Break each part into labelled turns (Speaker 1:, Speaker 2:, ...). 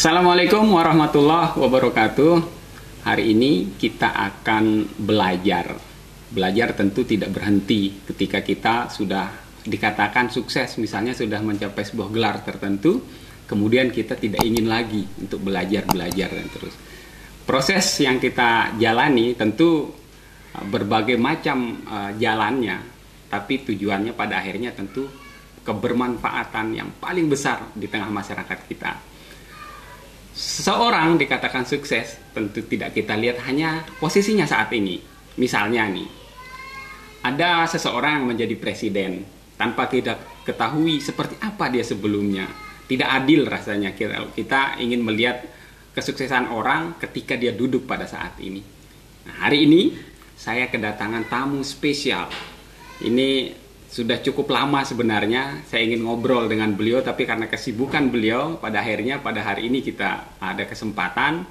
Speaker 1: Assalamualaikum warahmatullahi wabarakatuh. Hari ini kita akan belajar. Belajar tentu tidak berhenti ketika kita sudah dikatakan sukses, misalnya sudah mencapai sebuah gelar tertentu, kemudian kita tidak ingin lagi untuk belajar dan terus. Proses yang kita jalani tentu berbagai macam jalannya, tapi tujuannya pada akhirnya tentu kebermanfaatan yang paling besar di tengah masyarakat kita. Seseorang dikatakan sukses tentu tidak kita lihat hanya posisinya saat ini. Misalnya nih, ada seseorang yang menjadi presiden tanpa kita ketahui seperti apa dia sebelumnya. Tidak adil rasanya kita ingin melihat kesuksesan orang ketika dia duduk pada saat ini. Nah, hari ini saya kedatangan tamu spesial. Ini sudah cukup lama sebenarnya saya ingin ngobrol dengan beliau, tapi karena kesibukan beliau pada akhirnya pada hari ini kita ada kesempatan.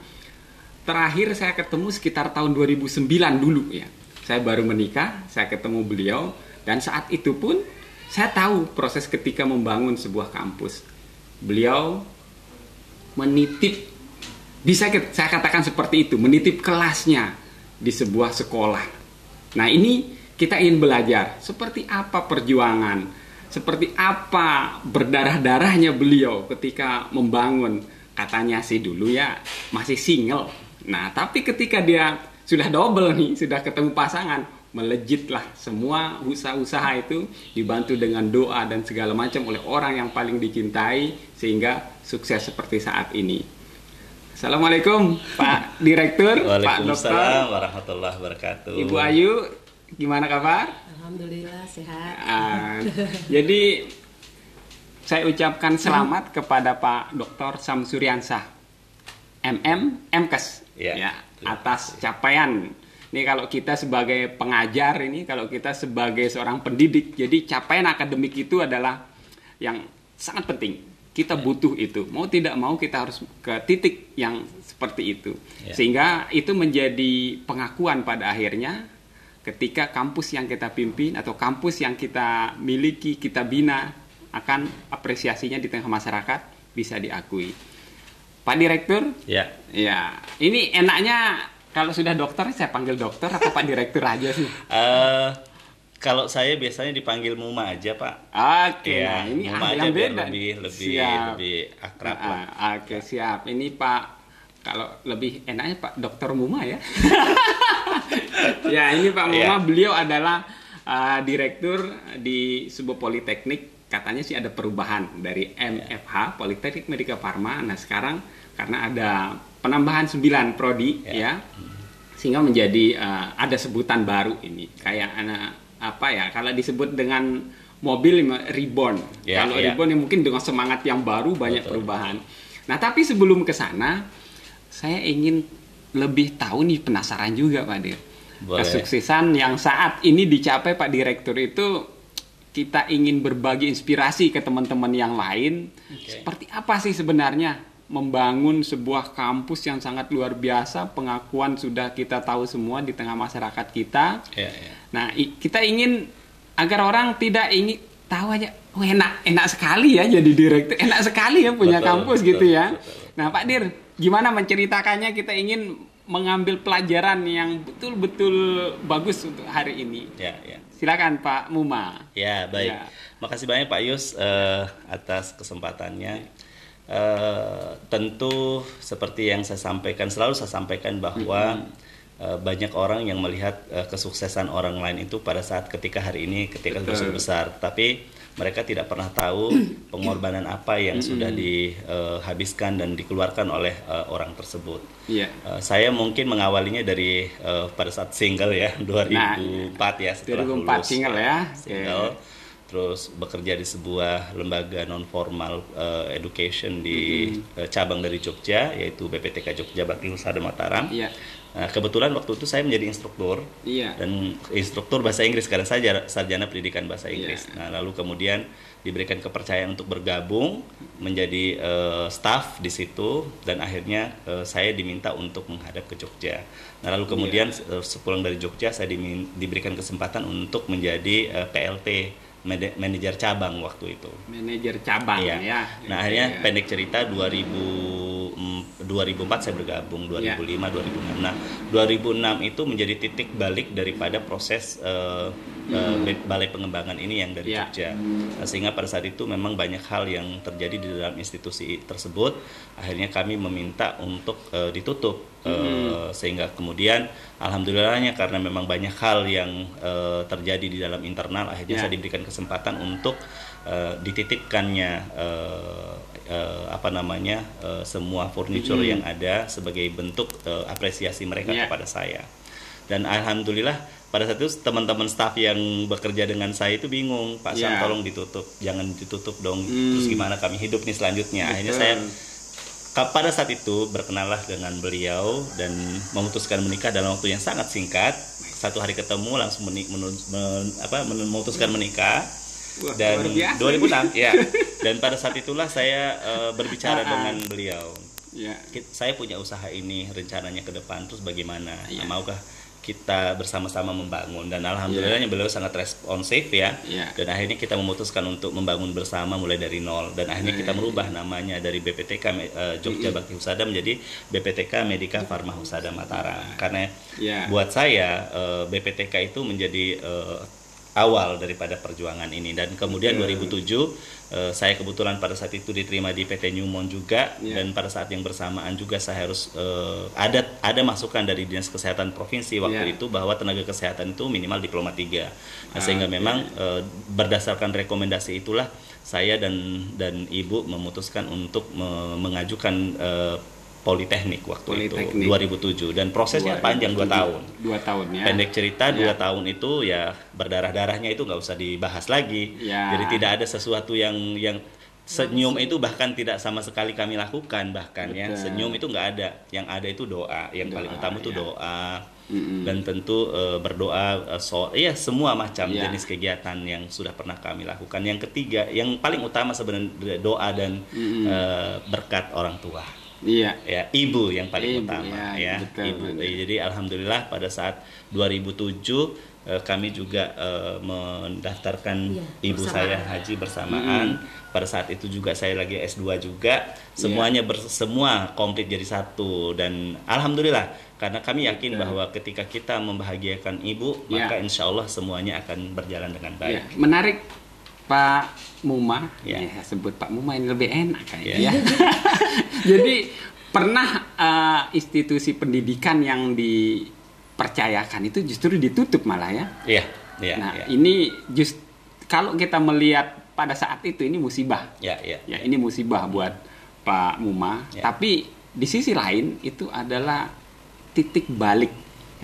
Speaker 1: Terakhir saya ketemu sekitar tahun 2009 dulu ya. Saya baru menikah, saya ketemu beliau, dan saat itu pun saya tahu proses ketika membangun sebuah kampus. Beliau menitip, bisa saya katakan seperti itu, menitip kelasnya di sebuah sekolah. Nah, ini kita ingin belajar seperti apa perjuangan, seperti apa berdarah-darahnya beliau ketika membangun. Katanya sih dulu ya masih single. Nah, tapi ketika dia sudah double nih, sudah ketemu pasangan, melejitlah semua usaha-usaha itu dibantu dengan doa dan segala macam oleh orang yang paling dicintai sehingga sukses seperti saat ini. Assalamualaikum Pak Direktur, Pak Dokter.
Speaker 2: Waalaikumsalam warahmatullahi wabarakatuh.
Speaker 1: Ibu Ayu, gimana kabar?
Speaker 3: Alhamdulillah sehat.
Speaker 1: Jadi saya ucapkan selamat kepada Pak Dr. Samsuriansah, MKes, ya, atas capaian. Ini kalau kita sebagai pengajar, ini kalau kita sebagai seorang pendidik, jadi capaian akademik itu adalah yang sangat penting. Kita butuh itu, mau tidak mau kita harus ke titik yang seperti itu, sehingga itu menjadi pengakuan pada akhirnya. Ketika kampus yang kita pimpin atau kampus yang kita miliki, kita bina, akan apresiasinya di tengah masyarakat bisa diakui. Pak Direktur, ya, ini enaknya kalau sudah dokter saya panggil dokter atau Pak Direktur aja sih?
Speaker 2: Kalau saya biasanya dipanggil Muma aja, Pak.
Speaker 1: Oke,
Speaker 2: ya,
Speaker 1: nah ini
Speaker 2: Muma
Speaker 1: yang
Speaker 2: aja biar
Speaker 1: beda.
Speaker 2: lebih akrab lah.
Speaker 1: Oke, siap. Ini Pak, kalau lebih enaknya Pak Dokter Muma ya. Ya, ini Pak Muma, beliau adalah direktur di sebuah politeknik. Katanya sih ada perubahan dari MFH, Politeknik Medika Farma. Nah, sekarang karena ada penambahan 9 prodi ya, sehingga menjadi ada sebutan baru ini. Kayak apa ya, kalau disebut dengan mobil reborn. Kalau reborn ya mungkin dengan semangat yang baru, banyak perubahan. Nah, tapi sebelum ke sana saya ingin lebih tahu nih, penasaran juga Pak Dir. Kesuksesan yang saat ini dicapai Pak Direktur itu, kita ingin berbagi inspirasi ke teman-teman yang lain. Seperti apa sih sebenarnya membangun sebuah kampus yang sangat luar biasa, pengakuan sudah kita tahu semua di tengah masyarakat kita. Nah, kita ingin agar orang tidak ingin tahu aja, oh enak sekali ya jadi direktur, enak sekali ya punya kampus gitu ya. Nah, Pak Dir, gimana menceritakannya? Kita ingin mengambil pelajaran yang betul-betul bagus untuk hari ini. Silakan Pak Muma.
Speaker 2: Ya, baik. Makasih banyak Pak Yus atas kesempatannya. Tentu seperti yang saya sampaikan, selalu saya sampaikan bahwa banyak orang yang melihat kesuksesan orang lain itu pada saat ketika hari ini, ketika sudah besar. Tapi mereka tidak pernah tahu pengorbanan apa yang sudah dihabiskan dan dikeluarkan oleh orang tersebut. Saya mungkin mengawalinya dari pada saat single ya, 2004 ya, setelah
Speaker 1: 2004
Speaker 2: lulus
Speaker 1: single ya.
Speaker 2: Single. Terus bekerja di sebuah lembaga non formal education di cabang dari Jogja, yaitu BPTK Jogja Bakti Usaha Mataram. Nah, kebetulan waktu itu saya menjadi instruktur dan instruktur bahasa Inggris karena saya sarjana pendidikan bahasa Inggris. Nah, lalu kemudian diberikan kepercayaan untuk bergabung menjadi staff di situ, dan akhirnya saya diminta untuk menghadap ke Jogja. Nah, lalu kemudian sepulang dari Jogja saya diberikan kesempatan untuk menjadi PLT, manajer cabang waktu itu.
Speaker 1: Manajer cabang ya.
Speaker 2: Nah, akhirnya pendek cerita 2000 2004 saya bergabung, 2005, 2006. Nah, 2006 itu menjadi titik balik daripada proses balai pengembangan ini yang dari Jogja. Sehingga pada saat itu memang banyak hal yang terjadi di dalam institusi tersebut. Akhirnya kami meminta untuk ditutup. Sehingga kemudian alhamdulillahnya karena memang banyak hal yang terjadi di dalam internal, akhirnya saya diberikan kesempatan untuk dititipkannya semua furniture yang ada sebagai bentuk apresiasi mereka kepada saya. Dan alhamdulillah pada saat itu teman-teman staf yang bekerja dengan saya itu bingung, Pak Sam tolong ditutup, jangan ditutup dong, terus gimana kami hidup nih selanjutnya. Akhirnya saya pada saat itu berkenalah dengan beliau dan memutuskan menikah dalam waktu yang sangat singkat. 1 hari ketemu langsung memutuskan menikah. Dan 2006 ya. Dan pada saat itulah saya berbicara dengan beliau. Saya punya usaha ini rencananya ke depan, terus bagaimana? Maukah kita bersama-sama membangun? Dan alhamdulillahnya beliau sangat responsif ya. Dan akhirnya kita memutuskan untuk membangun bersama mulai dari nol. Dan akhirnya kita merubah namanya dari BPTK Jogja Bakti Husada menjadi BPTK Medika Farma Husada Mataram. Karena buat saya BPTK itu menjadi awal daripada perjuangan ini. Dan kemudian 2007 saya kebetulan pada saat itu diterima di PT Newmont juga. Dan pada saat yang bersamaan juga saya harus ada masukan dari Dinas Kesehatan Provinsi waktu itu bahwa tenaga kesehatan itu minimal diploma 3. Sehingga memang berdasarkan rekomendasi itulah saya dan Ibu memutuskan untuk mengajukan Politeknik waktu itu 2007, dan prosesnya panjang 2 tahun.
Speaker 1: 2 tahun ya.
Speaker 2: Pendek cerita 2 tahun itu ya berdarah-darahnya itu nggak usah dibahas lagi. Jadi tidak ada sesuatu yang senyum itu bahkan tidak sama sekali kami lakukan bahkan. Senyum itu nggak ada. Yang ada itu doa. Yang paling utama itu doa. Dan tentu berdoa semua macam jenis kegiatan yang sudah pernah kami lakukan. Yang ketiga, yang paling utama sebenarnya doa dan berkat orang tua. Ibu yang paling utama Ibu. Jadi alhamdulillah pada saat 2007 kami juga mendaftarkan ibu saya haji bersamaan. Pada saat itu juga saya lagi S2 juga. Semuanya semua komplit jadi satu. Dan alhamdulillah karena kami yakin bahwa ketika kita membahagiakan ibu, maka insya Allah semuanya akan berjalan dengan baik.
Speaker 1: Menarik Pak Muma, sebut Pak Muma ini lebih enak kayaknya. Jadi pernah institusi pendidikan yang dipercayakan itu justru ditutup malah ya. Ini kalau kita melihat pada saat itu ini musibah. Ini musibah buat Pak Muma. Tapi di sisi lain itu adalah titik balik.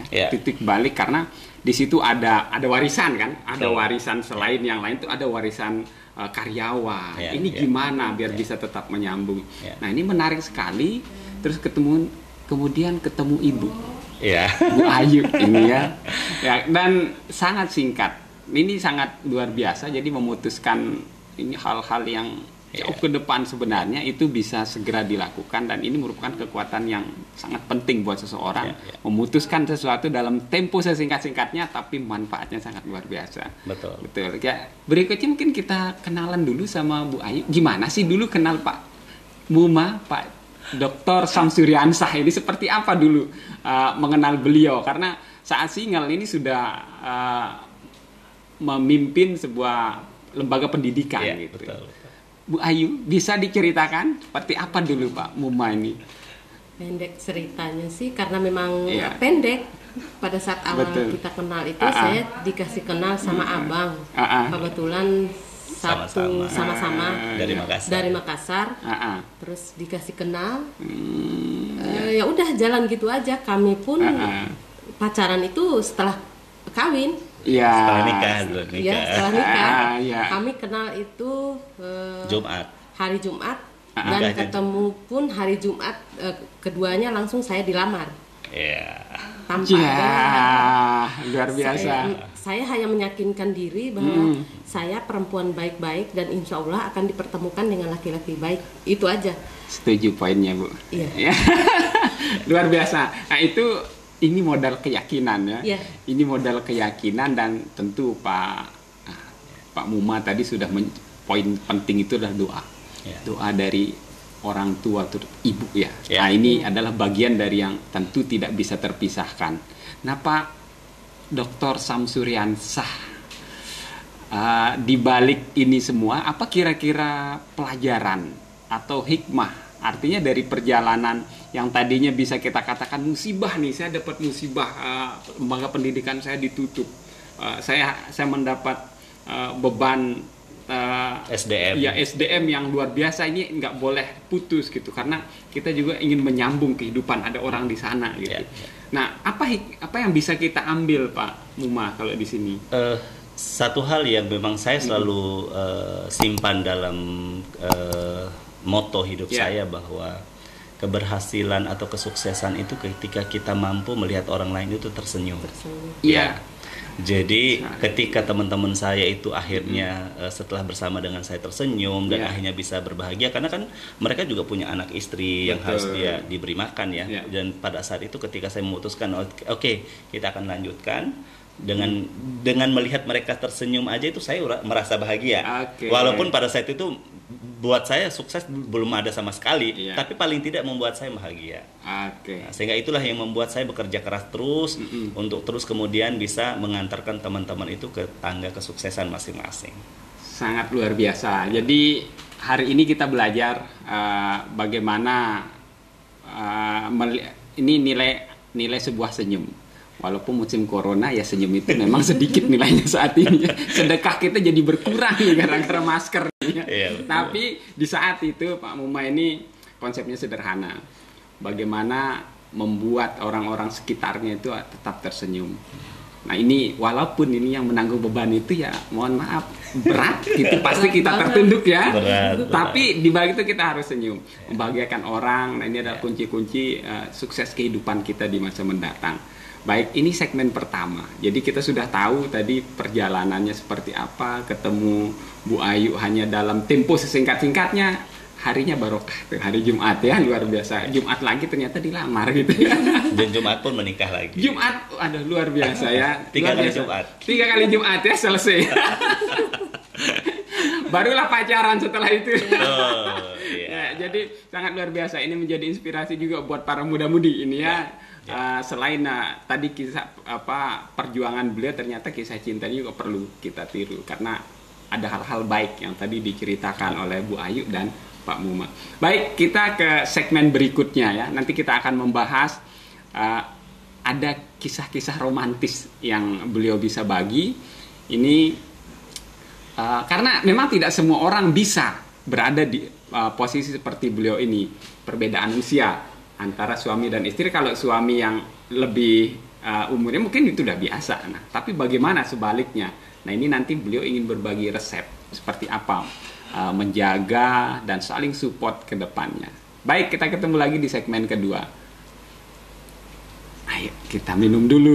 Speaker 1: Titik balik karena di situ ada warisan kan, warisan selain yang lain itu ada warisan karyawan. Ini gimana biar bisa tetap menyambung. Nah, ini menarik sekali. Terus kemudian ketemu Ibu. Bu Ayu ini ya. Dan sangat singkat. Ini sangat luar biasa, jadi memutuskan ini hal-hal yang jauh ke depan sebenarnya itu bisa segera dilakukan, dan ini merupakan kekuatan yang sangat penting buat seseorang memutuskan sesuatu dalam tempo sesingkat-singkatnya tapi manfaatnya sangat luar biasa. Betul. Ya, berikutnya mungkin kita kenalan dulu sama Bu Ayu. Gimana sih dulu kenal Pak Muma, Pak Dr. Samsuriansah ini seperti apa dulu mengenal beliau? Karena saat single ini sudah memimpin sebuah lembaga pendidikan gitu. Betul. Bu Ayu, bisa diceritakan seperti apa dulu Pak Muma ini?
Speaker 3: Pendek ceritanya sih, karena memang pendek. Pada saat awal kita kenal itu, saya dikasih kenal sama abang. Kebetulan sama-sama dari Makassar. Terus dikasih kenal. Ya udah jalan gitu aja. Kami pun pacaran itu setelah kawin.
Speaker 2: Setelah nikah.
Speaker 3: Setelah nikah. Kami kenal itu hari Jumat dan ketemu pun hari Jumat, keduanya langsung saya dilamar.
Speaker 1: Luar biasa.
Speaker 3: Saya hanya meyakinkan diri bahwa saya perempuan baik-baik dan insya Allah akan dipertemukan dengan laki-laki baik. Itu aja.
Speaker 1: Setuju poinnya, Bu. Luar biasa. Nah, ini modal keyakinan ya. Ini modal keyakinan, dan tentu Pak Muma tadi sudah poin penting itu adalah doa. Doa dari orang tua atau ibu ya. Nah ini adalah bagian dari yang tentu tidak bisa terpisahkan. Nah Pak Dr. Samsuriansah, di balik ini semua apa kira-kira pelajaran atau hikmah, artinya dari perjalanan yang tadinya bisa kita katakan musibah nih, saya dapat musibah, lembaga pendidikan saya ditutup, saya mendapat beban
Speaker 2: SDM.
Speaker 1: Ya SDM yang luar biasa, ini nggak boleh putus gitu, karena kita juga ingin menyambung kehidupan, ada orang di sana gitu. Nah apa yang bisa kita ambil Pak Muma kalau di sini?
Speaker 2: Satu hal yang memang saya selalu simpan dalam moto hidup saya, bahwa keberhasilan atau kesuksesan itu ketika kita mampu melihat orang lain itu tersenyum. Jadi ketika teman-teman saya itu akhirnya setelah bersama dengan saya tersenyum dan akhirnya bisa berbahagia, karena kan mereka juga punya anak istri yang harus dia diberi makan ya. Dan pada saat itu ketika saya memutuskan oke, kita akan lanjutkan, dengan melihat mereka tersenyum aja itu saya merasa bahagia. Walaupun pada saat itu buat saya sukses belum ada sama sekali, tapi paling tidak membuat saya bahagia. Nah, sehingga itulah yang membuat saya bekerja keras terus untuk terus kemudian bisa mengantarkan teman-teman itu ke tangga kesuksesan masing-masing.
Speaker 1: Sangat luar biasa. Jadi hari ini kita belajar bagaimana ini nilai sebuah senyum. Walaupun musim corona ya senyum itu memang sedikit nilainya saat ini. Sedekah kita jadi berkurang nih gara-gara masker. Tapi di saat itu Pak Muma ini konsepnya sederhana. Bagaimana membuat orang-orang sekitarnya itu tetap tersenyum. Nah ini walaupun ini yang menanggung beban itu ya mohon maaf berat gitu, pasti kita tertunduk ya. Tapi di balik itu kita harus senyum, membahagiakan orang. Nah ini adalah kunci-kunci sukses kehidupan kita di masa mendatang. Baik, ini segmen pertama. Jadi kita sudah tahu tadi perjalanannya seperti apa, ketemu Bu Ayu hanya dalam tempo sesingkat-singkatnya, harinya barokah, hari Jumat ya, luar biasa. Jumat lagi ternyata dilamar gitu ya.
Speaker 2: Dan Jumat pun menikah lagi.
Speaker 1: Jumat, aduh luar biasa ya.
Speaker 2: 3 kali Jumat.
Speaker 1: 3 kali Jumat ya, selesai. Barulah pacaran setelah itu. Jadi sangat luar biasa. Ini menjadi inspirasi juga buat para muda-mudi ini ya. Selain tadi kisah perjuangan beliau, ternyata kisah cintanya juga perlu kita tiru, karena ada hal-hal baik yang tadi diceritakan oleh Bu Ayu dan Pak Muma. Baik, kita ke segmen berikutnya ya. Nanti kita akan membahas ada kisah-kisah romantis yang beliau bisa bagi. Ini karena memang tidak semua orang bisa berada di posisi seperti beliau ini. Perbedaan usia antara suami dan istri, kalau suami yang lebih umurnya mungkin itu udah biasa. Nah, tapi bagaimana sebaliknya? Nah, ini nanti beliau ingin berbagi resep seperti apa menjaga dan saling support ke depannya. Baik, kita ketemu lagi di segmen kedua. Ayo, kita minum dulu.